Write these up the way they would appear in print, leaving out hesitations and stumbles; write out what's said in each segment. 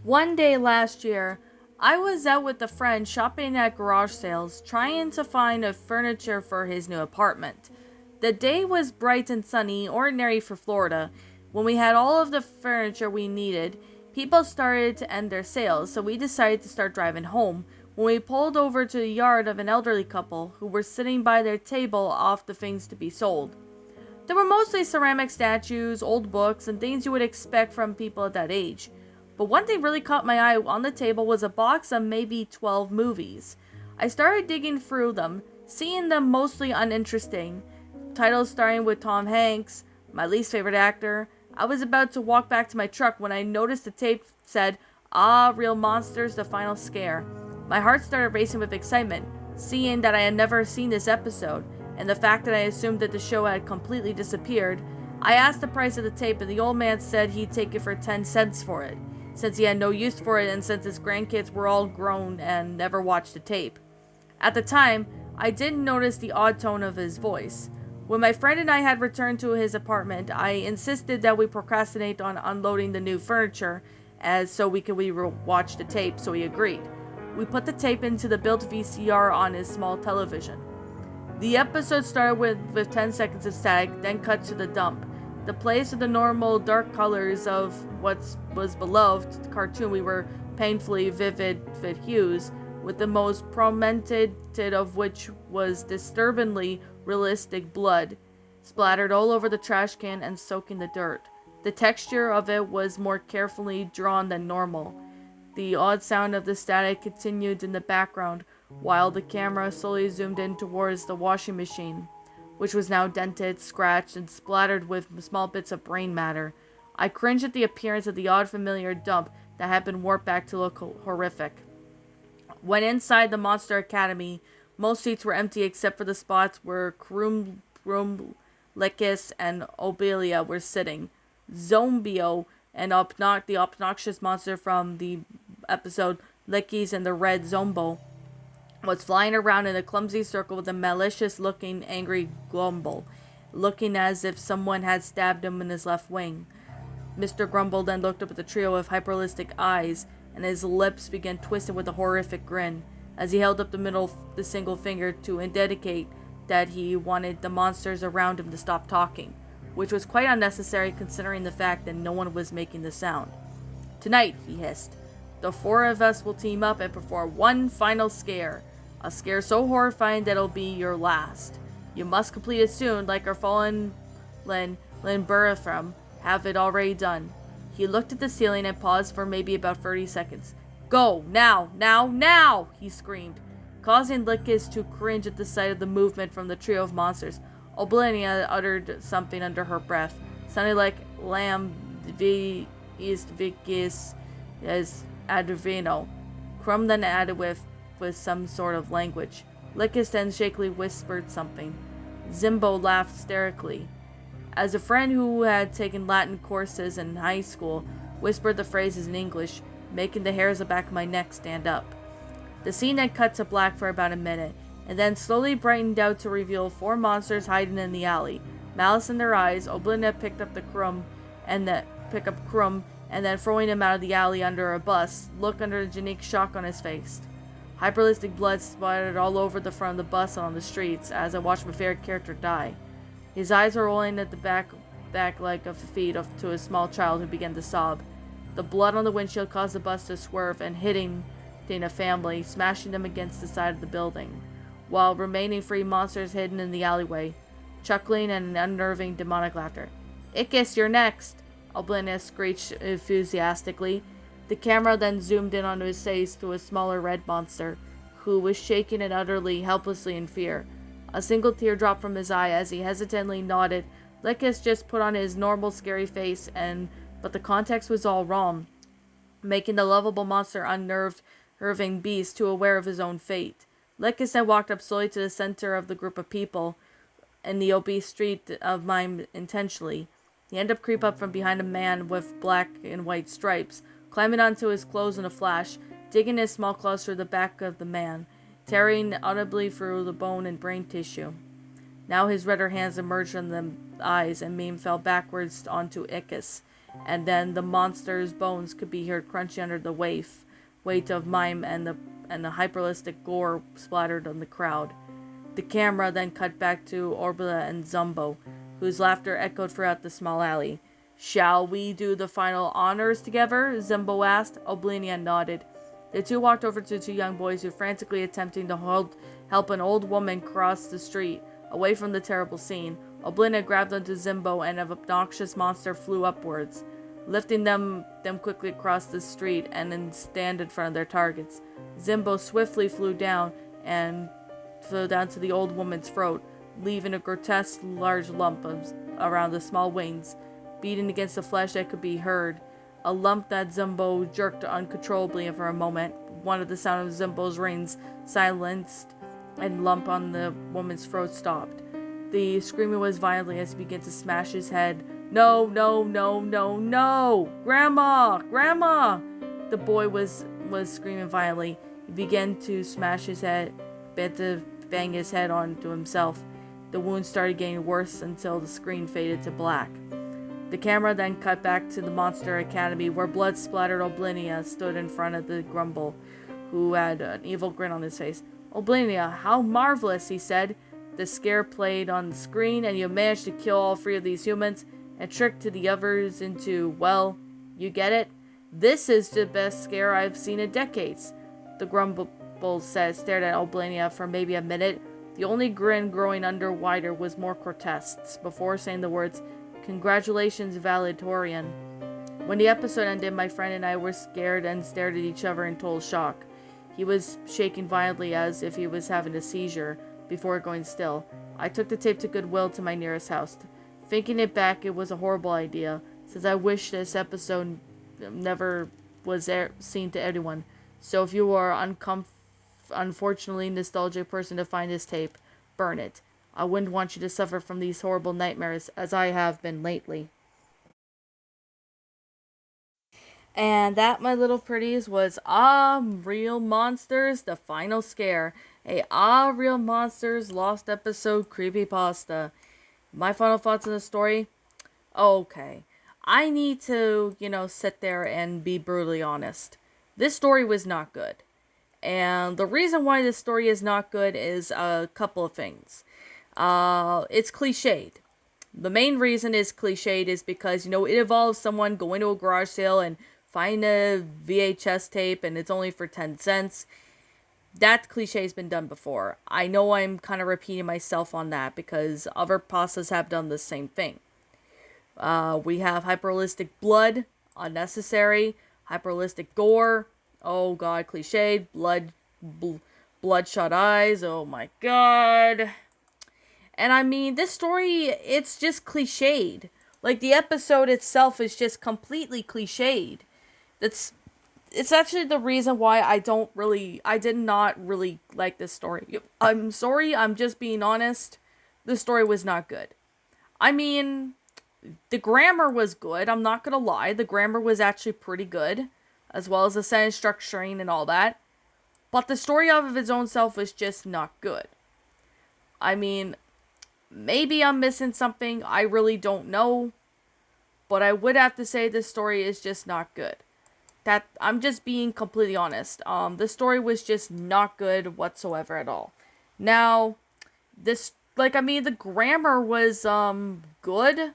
One day last year, I was out with a friend shopping at garage sales, trying to find a furniture for his new apartment. The day was bright and sunny, ordinary for Florida. When we had all of the furniture we needed, people started to end their sales, so we decided to start driving home. When we pulled over to the yard of an elderly couple who were sitting by their table off the things to be sold. There were mostly ceramic statues, old books, and things you would expect from people at that age. But one thing really caught my eye on the table was a box of maybe 12 movies. I started digging through them, seeing them mostly uninteresting. Titles starting with Tom Hanks, my least favorite actor. I was about to walk back to my truck when I noticed the tape said, "Ah, Real Monsters, the Final Scare." My heart started racing with excitement, seeing that I had never seen this episode, and the fact that I assumed that the show had completely disappeared. I asked the price of the tape, and the old man said he'd take it for 10 cents for it, since he had no use for it and since his grandkids were all grown and never watched the tape. At the time, I didn't notice the odd tone of his voice. When my friend and I had returned to his apartment, I insisted that we procrastinate on unloading the new furniture as so we could watch the tape, so he agreed. We put the tape into the built VCR on his small television. The episode started with 10 seconds of static, then cut to the dump. The place of the normal dark colors of what was beloved cartoon we were painfully vivid hues, with the most prominent of which was disturbingly realistic blood, splattered all over the trash can and soaking the dirt. The texture of it was more carefully drawn than normal. The odd sound of the static continued in the background, while the camera slowly zoomed in towards the washing machine, which was now dented, scratched, and splattered with small bits of brain matter. I cringed at the appearance of the odd familiar dump that had been warped back to look horrific. When inside the Monster Academy, most seats were empty except for the spots where Krum, Lickus, and Obelia were sitting. Zombio, and the obnoxious monster from the episode Lickies and the Red Zombo, was flying around in a clumsy circle with a malicious-looking, angry grumble, looking as if someone had stabbed him in his left wing. Mr. Grumble then looked up at the trio with hyperrealistic eyes, and his lips began twisting with a horrific grin, as he held up the single finger to indicate that he wanted the monsters around him to stop talking, which was quite unnecessary considering the fact that no one was making the sound. "Tonight," he hissed, "the four of us will team up and perform one final scare. A scare so horrifying that it'll be your last. You must complete it soon, like our fallen Lynn Burithram have it already done." He looked at the ceiling and paused for maybe about 30 seconds. "Go! Now! Now! Now!" he screamed, causing Lickus to cringe at the sight of the movement from the trio of monsters. Oblinia uttered something under her breath, sounding like "Lam vi ist vicus as advino." Crumb then added with some sort of language. Lickus then shakily whispered something. Zimbo laughed hysterically. As a friend who had taken Latin courses in high school whispered the phrases in English, making the hairs on the back of my neck stand up. The scene then cut to black for about a minute, and then slowly brightened out to reveal four monsters hiding in the alley. Malice in their eyes, Oblina picked up Crumb, and then throwing him out of the alley under a bus, looked under the unique shock on his face. Hyperrealistic blood splattered all over the front of the bus and on the streets as I watched my favorite character die. His eyes were rolling at the back leg of the feet to a small child who began to sob. The blood on the windshield caused the bus to swerve and hitting a family, smashing them against the side of the building, while remaining three monsters hidden in the alleyway, chuckling and unnerving demonic laughter. "Ickus, you're next!" Oblinia screeched enthusiastically. The camera then zoomed in onto his face to a smaller red monster, who was shaking and utterly helplessly in fear. A single tear dropped from his eye as he hesitantly nodded. Lickus just put on his normal scary face, but the context was all wrong, making the lovable monster unnerving beast too aware of his own fate. Lickus then walked up slowly to the center of the group of people in the obese street of mine intentionally. He ended up creep up from behind a man with black and white stripes, climbing onto his clothes in a flash, digging his small claws through the back of the man, tearing audibly through the bone and brain tissue. Now his redder hands emerged from the eyes, and Meme fell backwards onto Ickus, and then the monster's bones could be heard crunching under the weight of mime and the hyperrealistic gore splattered on the crowd. The camera then cut back to Orbla and Zumbo, whose laughter echoed throughout the small alley. "Shall we do the final honors together?" Zumbo asked. Oblinia nodded. The two walked over to two young boys who were frantically attempting to help an old woman cross the street, away from the terrible scene. Oblinia grabbed onto Zimbo and an obnoxious monster flew upwards, lifting them quickly across the street and then stand in front of their targets. Zimbo swiftly flew down to the old woman's throat, leaving a grotesque large lump around the small wings, beating against the flesh that could be heard. A lump that Zimbo jerked uncontrollably for a moment. One of the sound of Zimbo's rings silenced, and lump on the woman's throat stopped. The screaming was violent as he began to smash his head. "No, no, no, no, no! Grandma! Grandma!" The boy was screaming violently. He began to smash his head, began to bang his head onto himself. The wounds started getting worse until the screen faded to black. The camera then cut back to the Monster Academy, where blood-splattered Oblinia stood in front of the Grumble, who had an evil grin on his face. "Oblinia, how marvelous," he said. "The scare played on the screen, and you managed to kill all three of these humans, and trick to the others into, well, you get it? This is the best scare I've seen in decades." The Grumble stared at Oblinia for maybe a minute. The only grin growing under wider was more grotesque, before saying the words, "Congratulations, valedictorian." When the episode ended, my friend and I were scared and stared at each other in total shock. He was shaking violently as if he was having a seizure, before going still. I took the tape to Goodwill to my nearest house. Thinking it back, it was a horrible idea, since I wish this episode never was seen to anyone. So if you are unfortunately nostalgic person to find this tape, burn it. I wouldn't want you to suffer from these horrible nightmares, as I have been lately. And that, my little pretties, was Real Monsters, the final scare. A Real Monsters lost episode creepypasta. My final thoughts on the story? Okay. I need to, sit there and be brutally honest. This story was not good. And the reason why this story is not good is a couple of things. It's cliched. The main reason is cliched is because, it involves someone going to a garage sale and find a VHS tape and it's only for 10 cents. That cliché's been done before. I know I'm kind of repeating myself on that because other pastas have done the same thing. We have hyperrealistic blood, unnecessary. Hyperrealistic gore, oh god, cliched. Bloodshot eyes, oh my god. And I mean, this story, it's just cliched. Like, the episode itself is just completely cliched. It's actually the reason why I did not really like this story. I'm sorry, I'm just being honest. The story was not good. I mean, the grammar was good, I'm not gonna lie. The grammar was actually pretty good, as well as the sentence structuring and all that. But the story of its own self was just not good. I mean, maybe I'm missing something, I really don't know. But I would have to say this story is just not good. That, I'm just being completely honest. The story was just not good whatsoever at all. Now, the grammar was, good.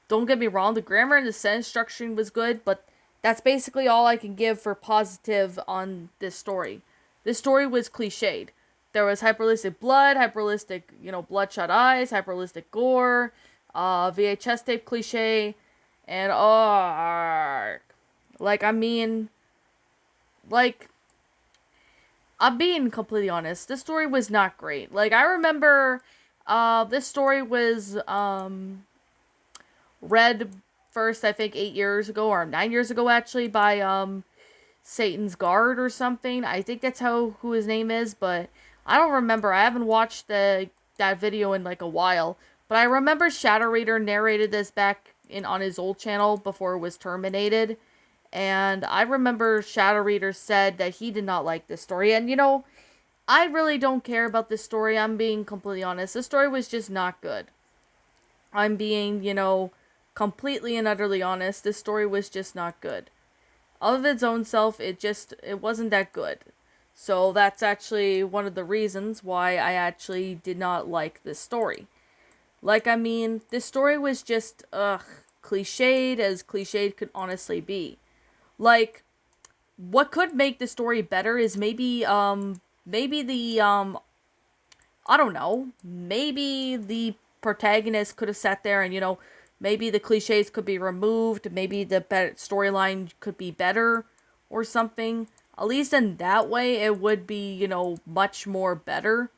Don't get me wrong, the grammar and the sentence structuring was good, but that's basically all I can give for positive on this story. This story was cliched. There was hyperrealistic blood, hyperrealistic, bloodshot eyes, hyperrealistic gore, VHS tape cliche, and, I'm being completely honest. This story was not great. I remember, this story was, read first, I think, 8 years ago, or 9 years ago, actually, by, Satan's Guard or something. I think that's who his name is, but I don't remember. I haven't watched that video in, a while. But I remember Shadow Reader narrated this back on his old channel before it was terminated. And I remember Shadow Reader said that he did not like this story. And, I really don't care about this story. I'm being completely honest. This story was just not good. I'm being, completely and utterly honest, this story was just not good. Of its own self, it wasn't that good. So that's actually one of the reasons why I actually did not like this story. Like, I mean, this story was just, cliched as cliched could honestly be. Like, what could make the story better is maybe I don't know, maybe the protagonist could have sat there and, maybe the cliches could be removed, maybe the storyline could be better or something. At least in that way, it would be, much more better.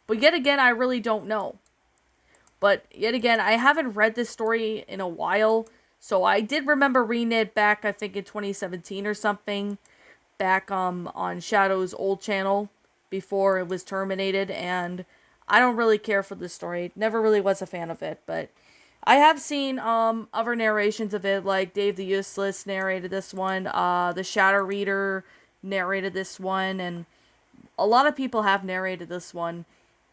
But yet again, I really don't know. But yet again, I haven't read this story in a while, so I did remember reading it back, I think in 2017 or something, back on Shadow's old channel before it was terminated, and I don't really care for this story. Never really was a fan of it, but I have seen other narrations of it, like Dave the Useless narrated this one, the Shadow Reader narrated this one, and a lot of people have narrated this one.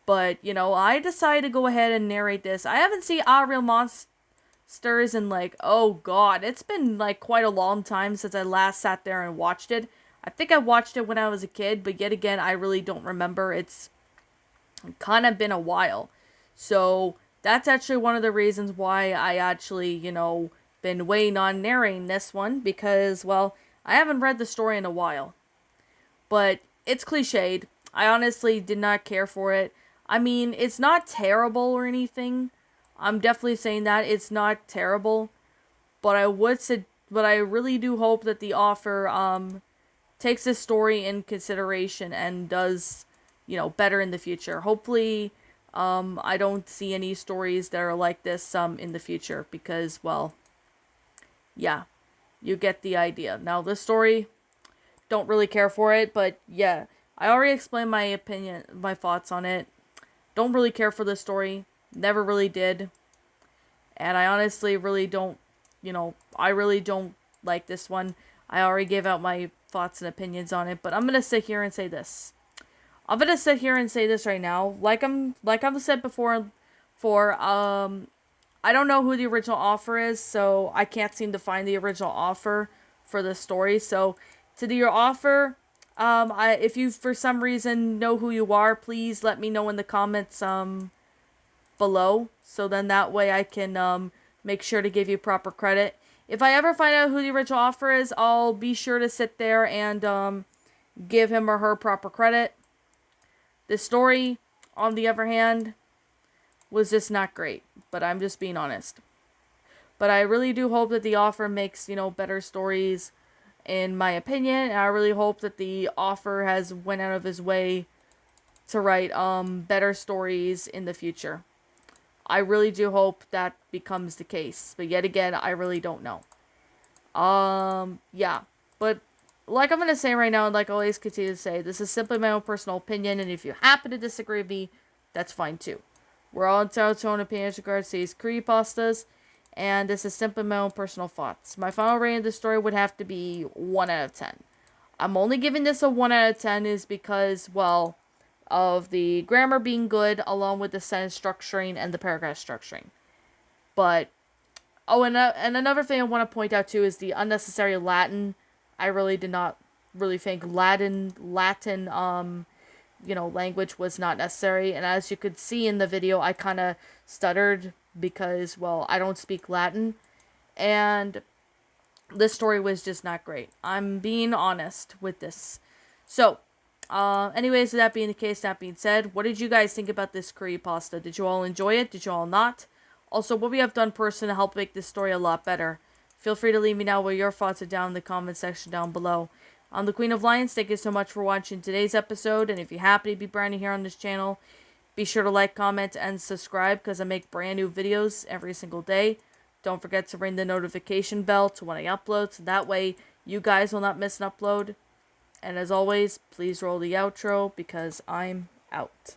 But, I decided to go ahead and narrate this. I haven't seen Real Monsters in, like, oh god, it's been, like, quite a long time since I last sat there and watched it. I think I watched it when I was a kid, but yet again, I really don't remember. It's kind of been a while. So, that's actually one of the reasons why I actually, been waiting on narrating this one, because, well, I haven't read the story in a while. But it's cliched. I honestly did not care for it. I mean, it's not terrible or anything. I'm definitely saying that it's not terrible, but I really do hope that the author takes this story in consideration and does, better in the future. Hopefully, I don't see any stories that are like this in the future, because, well, yeah, you get the idea. Now, this story, don't really care for it, but yeah, I already explained my opinion, my thoughts on it. Don't really care for this story. Never really did. And I honestly really don't, I really don't like this one. I already gave out my thoughts and opinions on it, but I'm going to sit here and say this. I'm going to sit here and say this right now. Like I've said before, I don't know who the original author is, so I can't seem to find the original author for this story. So, to the author, if you for some reason know who you are, please let me know in the comments below, so then that way I can make sure to give you proper credit. If I ever find out who the original author is, I'll be sure to sit there and give him or her proper credit. This story, on the other hand, was just not great, but I'm just being honest. But I really do hope that the author makes, better stories, in my opinion, and I really hope that the author has went out of his way to write better stories in the future. I really do hope that becomes the case, but yet again, I really don't know. Yeah, but like I'm gonna say right now, and like I always continue to say, this is simply my own personal opinion, and if you happen to disagree with me, that's fine too. We're all entitled to our own opinions regards to these creepypastas, and this is simply my own personal thoughts. My final rating of the story would have to be 1 out of 10. I'm only giving this a 1 out of 10 is because, well, of the grammar being good, along with the sentence structuring and the paragraph structuring. But, and another thing I want to point out too is the unnecessary Latin. I really did not really think Latin, language was not necessary. And as you could see in the video, I kind of stuttered because, well, I don't speak Latin. And this story was just not great. I'm being honest with this. So, anyways, that being the case, that being said, what did you guys think about this creepypasta? Did you all enjoy it? Did you all not? Also, what we have done personally to help make this story a lot better? Feel free to leave me know what your thoughts are down in the comment section down below. I'm the Queen of Lions. Thank you so much for watching today's episode. And if you happen to be brand new here on this channel, be sure to like, comment, and subscribe because I make brand new videos every single day. Don't forget to ring the notification bell to when I upload, so that way you guys will not miss an upload. And as always, please roll the outro because I'm out.